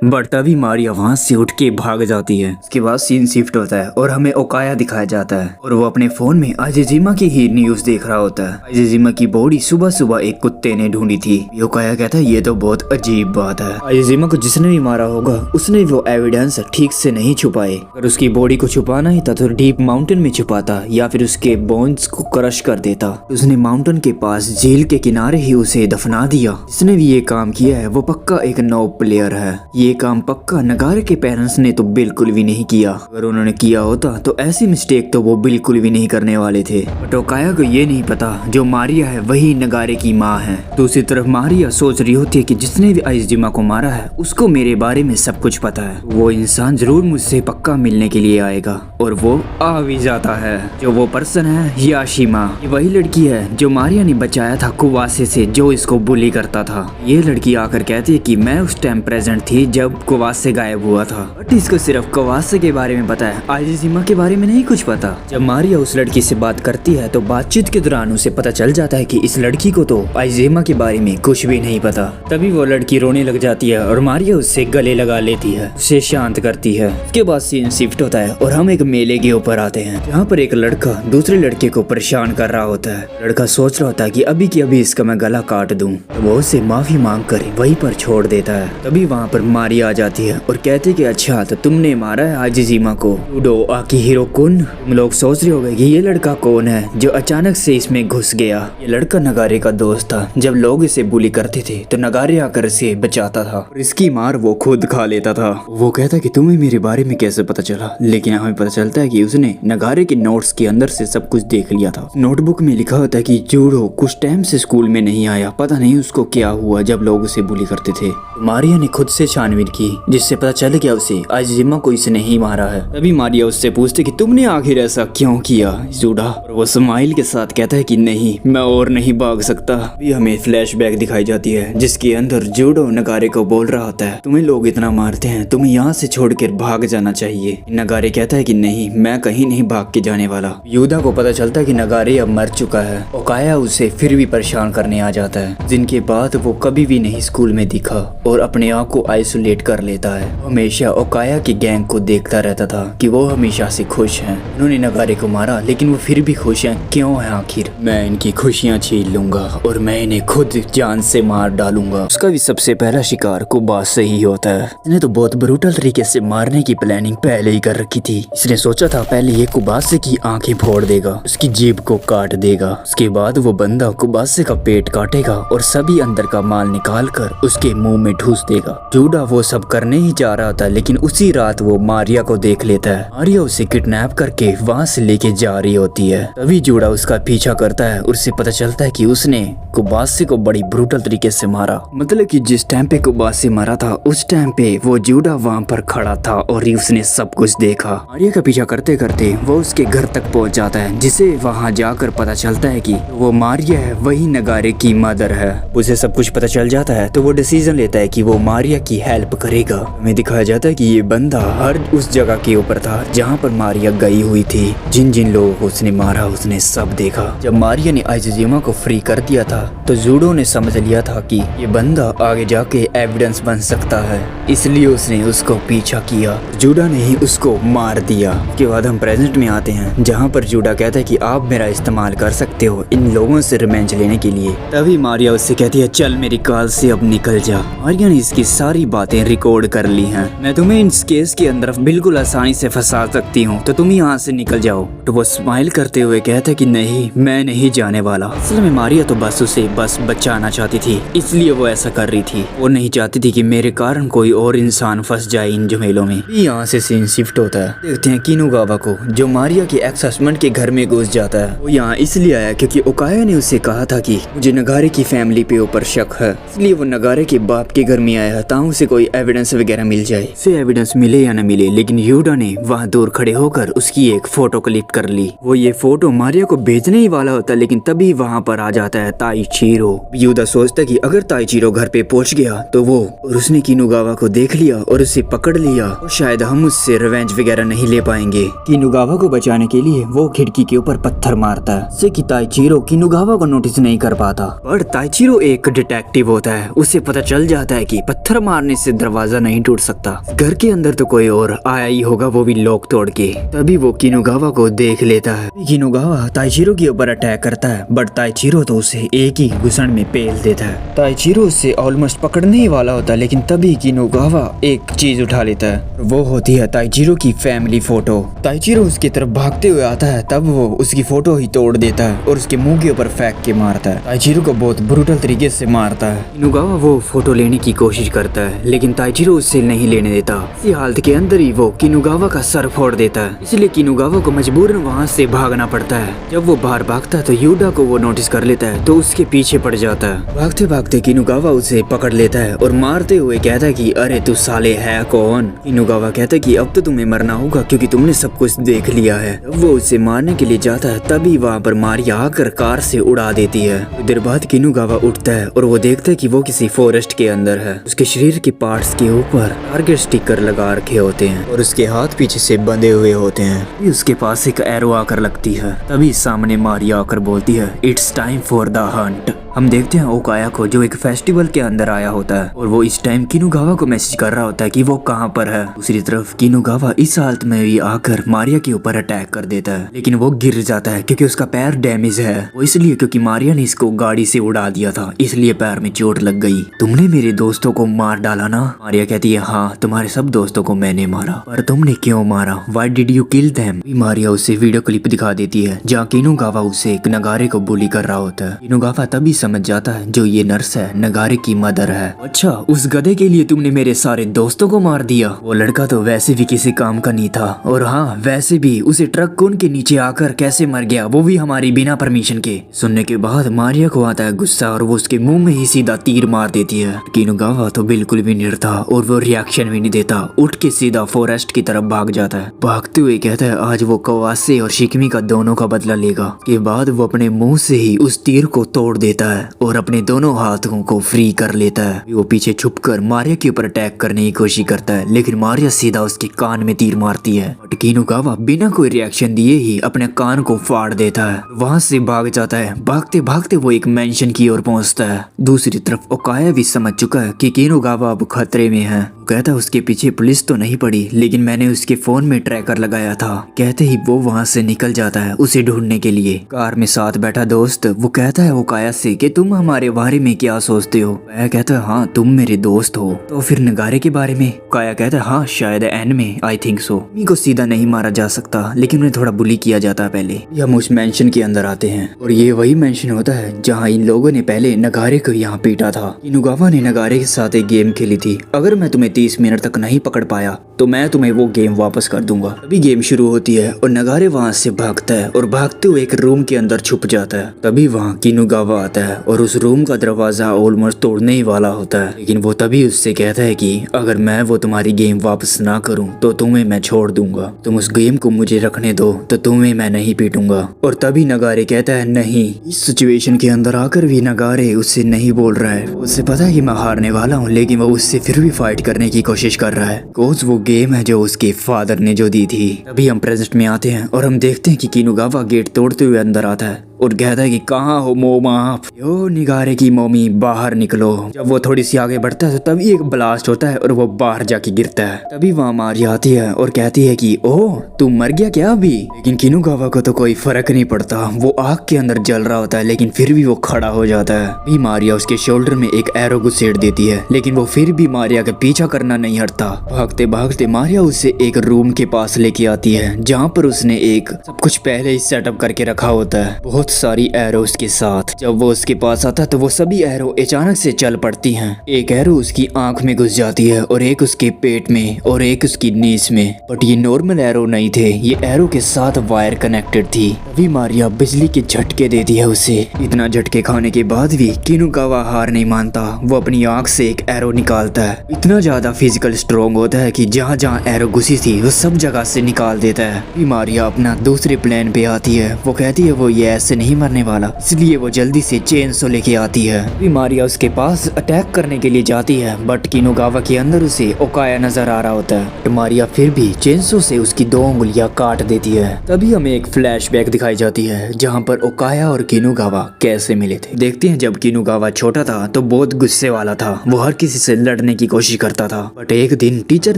बट तभी मारिया वहाँ से उठ के भाग जाती है। उसके बाद सीन शिफ्ट होता है और हमें ओकाया दिखाया जाता है और वो अपने फोन में आइजिमा की ही न्यूज देख रहा होता है। आइजिमा की बॉडी सुबह सुबह एक कुत्ते ने ढूंढी थी। ओकाया कहता है ये तो बहुत अजीब बात है, आइजिमा को जिसने भी मारा होगा उसने वो एविडेंस ठीक से नहीं छुपाए। अगर उसकी बॉडी को छुपाना ही था तो डीप माउंटेन में छुपाता या फिर उसके बोन्स को क्रश कर देता। उसने माउंटेन के पास झील के किनारे ही उसे दफना दिया। जिसने भी ये काम किया है वो पक्का एक नॉब प्लेयर है। ये काम पक्का नगारे के पेरेंट्स ने तो बिल्कुल भी नहीं किया। अगर उन्होंने किया होता तो ऐसी मिस्टेक तो वो बिल्कुल भी नहीं करने वाले थे। बट ओकाया को ये नहीं पता जो मारिया है वही नगारे की माँ है। दूसरी तरफ मारिया सोच रही होती है कि जिसने भी आइजिमा को मारा है उसको मेरे बारे में सब कुछ पता है, वो इंसान जरूर मुझसे पक्का मिलने के लिए आएगा। और वो आ भी जाता है। जो वो पर्सन है याशिमा, ये वही लड़की है जो मारिया ने बचाया था कुवासे से जो इसको बुली करता था। ये लड़की आकर कहती है कि मैं उस टाइम प्रेजेंट थी जब कुवासे गायब हुआ था, बट इसको सिर्फ कुवासे के बारे में पता है, आइजिमा के बारे में नहीं कुछ पता। जब मारिया उस लड़की से बात करती है तो बातचीत के दौरान उसे पता चल जाता है कि इस लड़की को तो आइजिमा के बारे में कुछ भी नहीं पता। तभी वो लड़की रोने लग जाती है और मारिया उससे गले लगा लेती है, उसे शांत करती है। उसके बाद सीन शिफ्ट होता है और हम एक मेले के ऊपर आते हैं जहाँ पर एक लड़का दूसरे लड़के को परेशान कर रहा होता है। लड़का सोच रहा होता है कि अभी की अभी इसका मैं गला काट दूं, तो वो उसे माफी मांग कर वहीं पर छोड़ देता है। तभी वहाँ पर मारिया आ जाती है और कहती है कि अच्छा तो तुमने मारा है आइजिमा को, यूडो आकिहिरो कुन। तुम लोग सोच रहे होगे कि ये लड़का कौन है जो अचानक से इसमें घुस गया। ये लड़का नगारे का दोस्त था। जब लोग इसे बुली करते थे तो नगारे आकर इसे बचाता था और इसकी मार वो खुद खा लेता था। वो कहता कि तुम्हें मेरे बारे में कैसे पता चला, लेकिन हमें पता चलता है कि उसने नगारे के नोट्स के अंदर से सब कुछ देख लिया था। नोटबुक में लिखा होता है कि जूडो कुछ टाइम से स्कूल में नहीं आया, पता नहीं उसको क्या हुआ जब लोग उसे बुली करते थे। मारिया ने खुद से छानबीन की जिससे पता चल गया उसे आइजिमा को इसने ही मारा है। तभी मारिया उससे पूछती कि तुमने आखिर ऐसा क्यों किया जूडा, और वो स्माइल के साथ कहता है कि नहीं मैं और नहीं भाग सकता। अभी हमें फ्लैशबैक दिखाई जाती है जिसके अंदर जूडो नगारे को बोल रहा होता है तुम्हें लोग इतना मारते हैं, तुम्हें यहाँ से छोड़कर भाग जाना चाहिए। नगारे कहता है कि नहीं मैं कहीं नहीं भाग के जाने वाला। यूदा को पता चलता है कि नगारे अब मर चुका है। ओकाया उसे फिर भी परेशान करने आ जाता है, जिनके बाद वो कभी भी नहीं स्कूल में दिखा और अपने आप को आइसोलेट कर लेता है। हमेशा ओकाया की गैंग को देखता रहता था कि वो हमेशा से खुश हैं। उन्होंने नगारे को मारा लेकिन वो फिर भी खुश हैं, क्यों है आखिर? मैं इनकी खुशियां छीन लूंगा और मैं इन्हें खुद जान से मार डालूंगा। उसका भी सबसे पहला शिकार कुबास से ही होता है। इसने तो बहुत ब्रूटल तरीके से मारने की प्लानिंग पहले ही कर रखी थी। इसने सोचा था पहले ये कुबासे की आंखें फोड़ देगा, उसकी जीभ को काट देगा, उसके बाद वो बंदा कुबासे का पेट काटेगा और सभी अंदर का माल निकाल कर उसके मुंह में ठूस देगा। जूडा वो सब करने ही जा रहा था लेकिन उसी रात वो मारिया को देख लेता है। मारिया उसे किडनैप करके वहाँ से लेके जा रही होती है। तभी जूडा उसका पीछा करता है और उसे पता चलता है कि उसने कुबासे को बड़ी ब्रूटल तरीके से मारा। मतलब कि जिस टाइम पे कुबासे मारा था उस टाइम पे वो जूडा वहाँ पर खड़ा था और उसने सब कुछ देखा। मारिया का पीछा करते करते वो उसके घर तक पहुँच जाता है, जिसे वहाँ जाकर पता चलता है कि वो मारिया है वही नगारे की मदर है। उसे सब कुछ पता चल जाता है तो वो डिसीजन लेता है कि वो मारिया की हेल्प करेगा। हमें दिखाया जाता है कि ये बंदा हर उस जगह के ऊपर था जहाँ पर मारिया गई हुई थी। जिन जिन लोगों को उसने मारा उसने सब देखा। जब मारिया ने आइजुजिमा को फ्री कर दिया था तो जूडो ने समझ लिया था कि ये बंदा आगे जाके एविडेंस बन सकता है, इसलिए उसने उसको पीछा किया। जूडा ने ही उसको मार दिया। उसके बाद हम प्रेजेंट में आते हैं जहाँ पर जूडा कहता है कि आप मेरा इस्तेमाल कर सकते हो इन लोगों से रिवेंज लेने के लिए। तभी मारिया उससे कहती है चल मेरी कार से अब निकल जा। मारिया ने इसकी सारी बातें रिकॉर्ड कर ली हैं। मैं तुम्हें इस केस के अंदर बिल्कुल आसानी से फंसा सकती हूँ, तो तुम यहाँ से निकल जाओ। तो वो स्माइल करते हुए कहता है कि नहीं, मैं नहीं जाने वाला। असल में मारिया तो बस उसे बचाना चाहती थी, इसलिए वो ऐसा कर रही थी। वो नहीं चाहती थी कि मेरे कारण कोई और इंसान फंस जाए इन झमेलों में। यहाँ से सीन शिफ्ट होता है। देखते हैं किनुगावा को, जो मारिया के एक्स हस्बैंड के घर में घुस जाता है। वो यहाँ इसलिए आया क्योंकि ओकाया ने उसे कहा था कि मुझे नगारे की फैमिली पे ऊपर शक है, इसलिए वो नगारे के बाप के घर में आया ताकि उसे कोई एविडेंस वगैरह मिल जाए। उसे एविडेंस मिले या न मिले, लेकिन यूडा ने वहाँ दूर खड़े होकर उसकी एक फोटो क्लिक कर ली। वो ये फोटो मारिया को भेजने ही वाला होता है, लेकिन तभी वहाँ पर आ जाता है ताइचिरो। यूडा सोचता है कि अगर ताइचिरो घर पे पहुँच गया तो वो और उसने किनुगावा को देख लिया और उसे पकड़ लिया तो शायद हम उससे रिवेंज वगैरह नहीं ले पाएंगे। किनुगावा को बचाने के लिए वो खिड़की के ऊपर पत्थर मारता है, जिससे कि ताइचिरो किनुगावा को नोटिस नहीं कर पाता। पर ताइचिरो एक डिटेक्टिव होता है, उसे पता चल जाता है कि पत्थर मारने से दरवाजा नहीं टूट सकता। घर के अंदर तो कोई और आया ही होगा, वो भी लॉक तोड़ के। तभी वो किनुगावा को देख लेता है। किनुगावा ताइचिरो के ऊपर अटैक करता है, बट ताइचिरो तो उसे एक ही घुसन में पेल देता है। ताइचिरो उसे ऑलमोस्ट पकड़ने ही वाला होता है, लेकिन तभी किनुगावा एक चीज उठा लेता है। वो होती है ताइचिरो की फैमिली फोटो। ताइचिरो उसकी तरफ भागते हुए आता है, तब वो उसकी फोटो ही तोड़ देता है और उसके मुंह के ऊपर फेंक के मारता है। ताइचिरो को बहुत ब्रूटल तरीके से मारता है। किनुगावा वो फोटो लेने की कोशिश करता है, लेकिन ताइचिरो उससे नहीं लेने देता। इसी हालत के अंदर ही वो किनुगावा का सर फोड़ देता है, इसलिए किनुगावा को मजबूरन वहाँ से भागना पड़ता है। जब वो बाहर भागता है तो यूडा को वो नोटिस कर लेता है, तो उसके पीछे पड़ जाता है। भागते भागते किनुगावा उसे पकड़ लेता है और मारते हुए कहता है कि अरे तू साले है कौन। किनुगावा कहता है कि अब तो तुम्हें मरना होगा क्योंकि तुमने सब कुछ देख लिया है। जब वो उसे मारने के लिए जाता है तभी वहाँ पर मारिया आकर कार से उड़ा देती है। कुछ देर बाद किनुगावा उठता है और वो देखता है कि वो किसी फॉरेस्ट के अंदर है। उसके शरीर के पार्ट्स के ऊपर टारगेट स्टिकर लगा रखे होते हैं और उसके हाथ पीछे से बंधे हुए होते हैं। उसके पास एक एरो आकर लगती है, तभी सामने मारिया आकर बोलती है it's time for the Hunt. हम देखते हैं ओकाया को, जो एक फेस्टिवल के अंदर आया होता है और वो इस टाइम किनुगावा को मैसेज कर रहा होता है कि वो कहाँ पर है। दूसरी तरफ किनुगावा इस हालत में भी आकर मारिया के ऊपर अटैक कर देता है, लेकिन वो गिर जाता है क्योंकि उसका पैर डैमेज है। वो इसलिए क्योंकि मारिया ने इसको गाड़ी से उड़ा दिया था, इसलिए पैर में चोट लग गई। तुमने मेरे दोस्तों को मार डाला ना? मारिया कहती है हाँ, तुम्हारे सब दोस्तों को मैंने मारा, पर तुमने क्यों मारा? Why did you kill them? Maria उसे वीडियो क्लिप दिखा देती है जहाँ किनुगावा उसे एक नगारे को बुली कर रहा होता है। किनुगावा तभी समझ जाता है जो ये नर्स है नगारे की मदर है। अच्छा, उस गधे के लिए तुमने मेरे सारे दोस्तों को मार दिया? वो लड़का तो वैसे भी किसी काम का नहीं था, और हाँ वैसे भी उसे ट्रक कौन के नीचे आकर कैसे मर गया, वो भी हमारी बिना परमिशन के। सुनने के बाद मारिया को आता है गुस्सा और वो उसके मुंह में ही सीधा तीर मार देती है। किनुगावा तो बिल्कुल भी नहीं था और वो रिएक्शन भी नहीं देता, उठ के सीधा फॉरेस्ट की तरफ भाग जाता है। भागते हुए कहता है आज वो कवासे और शिकमी का दोनों का बदला लेगा। के बाद वो अपने मुंह से ही उस तीर को तोड़ देता है और अपने दोनों हाथों को फ्री कर लेता है। वो पीछे छुपकर मारिया के ऊपर अटैक करने की कोशिश करता है, लेकिन मारिया सीधा उसके कान में तीर मारती है। बट किनुगावा बिना कोई रिएक्शन दिए ही अपने कान को फाड़ देता है, वहाँ से भाग जाता है। भागते भागते वो एक मेंशन की ओर पहुँचता है। दूसरी तरफ ओकाया भी समझ चुका है कि किनुगावा अब खतरे में है। कहता है उसके पीछे पुलिस तो नहीं पड़ी, लेकिन मैंने उसके फोन में ट्रैकर लगाया था। कहते ही वो वहाँ से निकल जाता है उसे ढूंढने के लिए। कार में साथ बैठा दोस्त वो कहता है ओकाया से कि तुम हमारे बारे में क्या सोचते हो? ओकाया कहता है हाँ तुम मेरे दोस्त हो। तो फिर नगारे के बारे में? ओकाया कहता है हाँ शायद एंड में, आई थिंक सो। मी को सीधा नहीं मारा जा सकता, लेकिन उन्हें थोड़ा बुली किया जाता है पहले। हम उस मेंशन के अंदर आते हैं और ये वही मेंशन होता है जहाँ इन लोगों ने पहले नगारे को यहाँ पीटा था। किनुगावा ने नगारे के साथ एक गेम खेली थी, अगर मैं तुम्हें 30 मिनट तक नहीं पकड़ पाया तो मैं तुम्हें वो गेम वापस कर दूंगा। तभी गेम शुरू होती है और नगारे वहाँ से भागता है और भागते हुए एक रूम के अंदर छुप जाता है। तभी वहाँ किनुगावा आता है और उस रूम का दरवाजा ऑलमोस्ट तोड़ने ही वाला होता है, लेकिन वो तभी उससे कहता है कि अगर मैं वो तुम्हारी गेम वापस ना करूं तो तुम्हें मैं छोड़ दूंगा। तुम उस गेम को मुझे रखने दो तो तुम्हें मैं नहीं पीटूंगा। और तभी नगारे कहता है नहीं। इस सिचुएशन के अंदर आकर भी नगारे उससे नहीं बोल रहा है। उससे पता है कि मैं हारने वाला हूँ, लेकिन वो उससे फिर भी फाइट करने की कोशिश कर रहा है। कोच वो गेम है जो उसके फादर ने जो दी थी। तभी हम प्रेजेंट में आते हैं और हम देखते हैं कि किनुगावा गेट तोड़ते हुए अंदर आता है और कहता है कि कहाँ हो मोम आप? यो निगारे की मोमी बाहर निकलो। जब वो थोड़ी सी आगे बढ़ता है तो तभी एक ब्लास्ट होता है और वो बाहर जाके गिरता है। तभी वहाँ मारिया आती है और कहती है कि ओह तू मर गया क्या अभी? लेकिन किनुगावा को तो कोई फर्क नहीं पड़ता। वो आग के अंदर जल रहा होता है लेकिन फिर भी वो खड़ा हो जाता है। अभी मारिया उसके शोल्डर में एक एरो घुसेड़ देती है, लेकिन वो फिर भी मारिया का पीछा करना नहीं हटता। भागते भागते मारिया उसे एक रूम के पास लेके आती है जहाँ पर उसने एक सब कुछ पहले ही सेटअप करके रखा होता है, बहुत सारी एरोस के साथ। जब वो उसके पास आता है तो वो सभी एरो अचानक से चल पड़ती हैं। एक एरो उसकी आंख में घुस जाती है और एक उसके पेट में और एक उसकी नीस में। बट ये नॉर्मल एरो नहीं थे, ये एरो के साथ वायर कनेक्टेड थी। तभी मारिया बिजली के झटके देती है उसे। इतना झटके खाने के बाद भी किनुगावा हार नहीं मानता। वो अपनी आंख से एक एरो निकालता है। इतना ज्यादा फिजिकल स्ट्रॉन्ग होता है कि जहाँ जहाँ एरो घुसी थी वो सब जगह से निकाल देता है। तभी मारिया अपना दूसरे प्लान पे आती है। वो कहती है वो ये ऐसे नहीं मरने वाला, इसलिए वो जल्दी से चेनसो लेके आती है। अभी मारिया उसके पास अटैक करने के लिए जाती है, बट किनुगावा के अंदर उसे ओकाया नजर आ रहा होता है। तो मारिया फिर भी चेनसो से उसकी 2 उंगलियां काट देती है। तभी हमें एक फ्लैशबैक दिखाई जाती है जहां पर ओकाया और किनुगावा कैसे मिले थे। देखते हैं जब किनुगावा छोटा था तो बहुत गुस्से वाला था। वो हर किसी से लड़ने की कोशिश करता था, बट एक दिन टीचर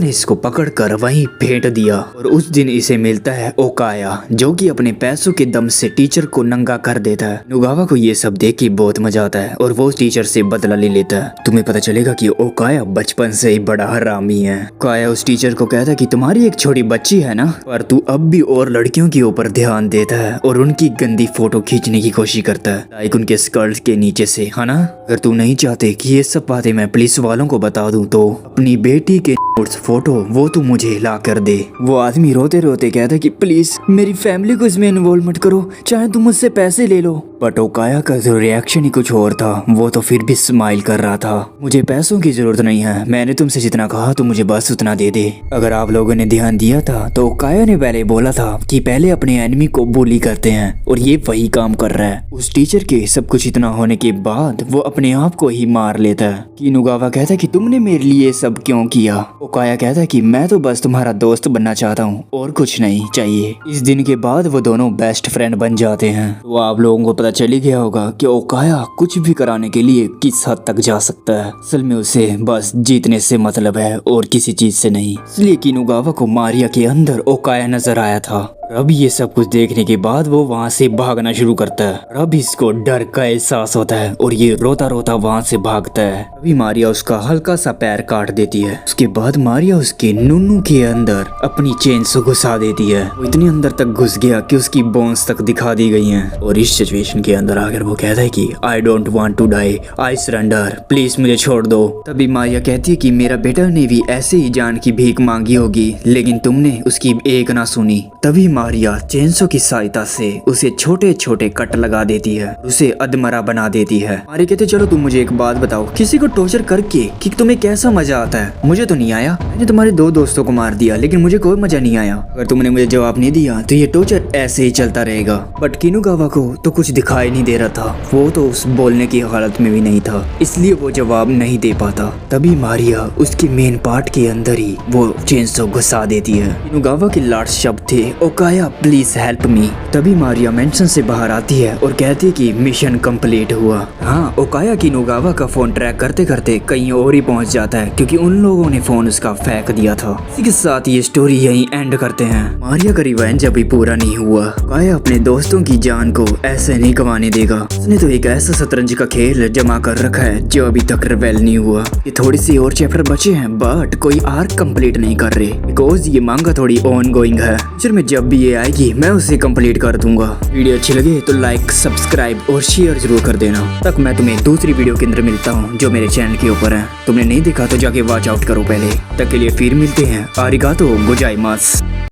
ने इसको पकड़कर वहीं फेंट दिया और उस दिन इसे मिलता है ओकाया, जो कि अपने पैसों के दम से टीचर को नंगा कर देता है। नुगावा को ये सब देख के बहुत मजा आता है और वो उस टीचर से बदला ले लेता है। तुम्हें पता चलेगा कि ओकाया बचपन से ही बड़ा हरामी है। ओकाया उस टीचर को कहता है कि तुम्हारी एक छोटी बच्ची है ना, पर तू अब भी और लड़कियों के ऊपर ध्यान देता है और उनकी गंदी फोटो खींचने की कोशिश करता है, लाइक उनके स्कर्ट के नीचे से, है ना? अगर तू नहीं चाहते कि ये सब बातें मैं पुलिस वालों को बता दूं तो अपनी बेटी के फोटो वो तू मुझे ला कर दे। वो आदमी रोते रोते कहता है कि प्लीज मेरी फैमिली को इसमें इन्वॉल्व मत करो, चाहे तुम मुझसे पैसे ले लो। बट ओकाया का जो रिएक्शन ही कुछ और था। वो तो फिर भी स्माइल कर रहा था। मुझे पैसों की जरूरत नहीं है, मैंने तुमसे जितना कहा तो मुझे बस उतना दे दे। अगर आप लोगों ने ध्यान दिया था तो ओकाया ने पहले बोला था कि पहले अपने एनिमी को बुली करते हैं और ये वही काम कर रहा है। उस टीचर के सब कुछ इतना होने के बाद वो अपने आप को ही मार लेता है। किनुगावा कहता है कि तुमने मेरे लिए सब क्यों किया? ओकाया कहता है कि मैं तो बस तुम्हारा दोस्त बनना चाहता हूँ और कुछ नहीं चाहिए। इस दिन के बाद वो दोनों बेस्ट फ्रेंड बन जाते हैं। तो आप लोगों को पता चल ही गया होगा कि ओकाया कुछ भी कराने के लिए किस हद तक जा सकता है। असल में उसे बस जीतने से मतलब है और किसी चीज से नहीं। इसलिए किनुगावा को मारिया के अंदर ओकाया नजर आया था। अब ये सब कुछ देखने के बाद वो वहाँ से भागना शुरू करता है। अब इसको डर का एहसास होता है और ये रोता रोता वहाँ से भागता है। अभी मारिया उसका हल्का सा पैर काट देती है। उसके बाद मारिया उसके नुन्नू के अंदर अपनी चेन से घुसा देती है। वो इतनी अंदर तक घुस गया कि उसकी बोन्स तक दिखा दी गई हैं। और इस सिचुएशन के अंदर आकर वो कहता है कि I don't want to die, I surrender, please मुझे छोड़ दो। तभी मारिया कहती है कि मेरा बेटा ने भी ऐसे ही जान की भीख मांगी होगी, लेकिन तुमने उसकी एक ना सुनी। तभी मारिया चेनसो की सहायता से उसे छोटे छोटे कट लगा देती है, उसे अधमरा बना देती है। मारिया कहते चलो तुम मुझे एक बात बताओ, किसी को टॉर्चर करके कि तुम्हें कैसा मजा आता है? मुझे तो नहीं आया। मैंने तुम्हारे 2 दोस्तों को मार दिया लेकिन मुझे कोई मजा नहीं आया। अगर तुमने मुझे जवाब नहीं दिया तो ये टॉर्चर ऐसे ही चलता रहेगा। बट किनुगावा को तो कुछ दिखाई नहीं दे रहा था। वो तो उस बोलने की हालत में भी नहीं था, इसलिए वो जवाब नहीं दे पाता। तभी मारिया उसके मेन पार्ट के अंदर ही वो चेनसो घुसा देती है। किनुगावा के लास्ट शब्द थे ओकाया प्लीज हेल्प मी। तभी मारिया मेंशन से बाहर आती है और कहती है कि मिशन कंप्लीट हुआ। हाँ, ओकाया किनुगावा का फोन ट्रैक करते करते कहीं और ही पहुंच जाता है क्योंकि उन लोगों ने फोन उसका फेंक दिया था। इसी के साथ ये स्टोरी यहीं एंड करते हैं। मारिया का रिवेंज अभी पूरा नहीं हुआ। ओकाया अपने दोस्तों की जान को ऐसे नहीं गंवाने देगा। उसने तो एक ऐसा शतरंज का खेल जमा कर रखा है जो अभी तक रिवेल नहीं हुआ। ये थोड़ी सी और चैप्टर बचे हैं बट कोई आर्क कंप्लीट नहीं कर रहे बिकॉज ये मांगा थोड़ी ऑन गोइंग है। फ्यूचर में जब भी ये आएगी मैं उसे कंप्लीट कर दूंगा। वीडियो अच्छी लगे तो लाइक, सब्सक्राइब और शेयर जरूर कर देना। तक मैं तुम्हें दूसरी वीडियो के अंदर मिलता हूँ जो मेरे चैनल के ऊपर है। तुमने नहीं देखा तो जाके वॉच आउट करो पहले। तक के लिए फिर मिलते हैं। आरिगातो गोजाइमास।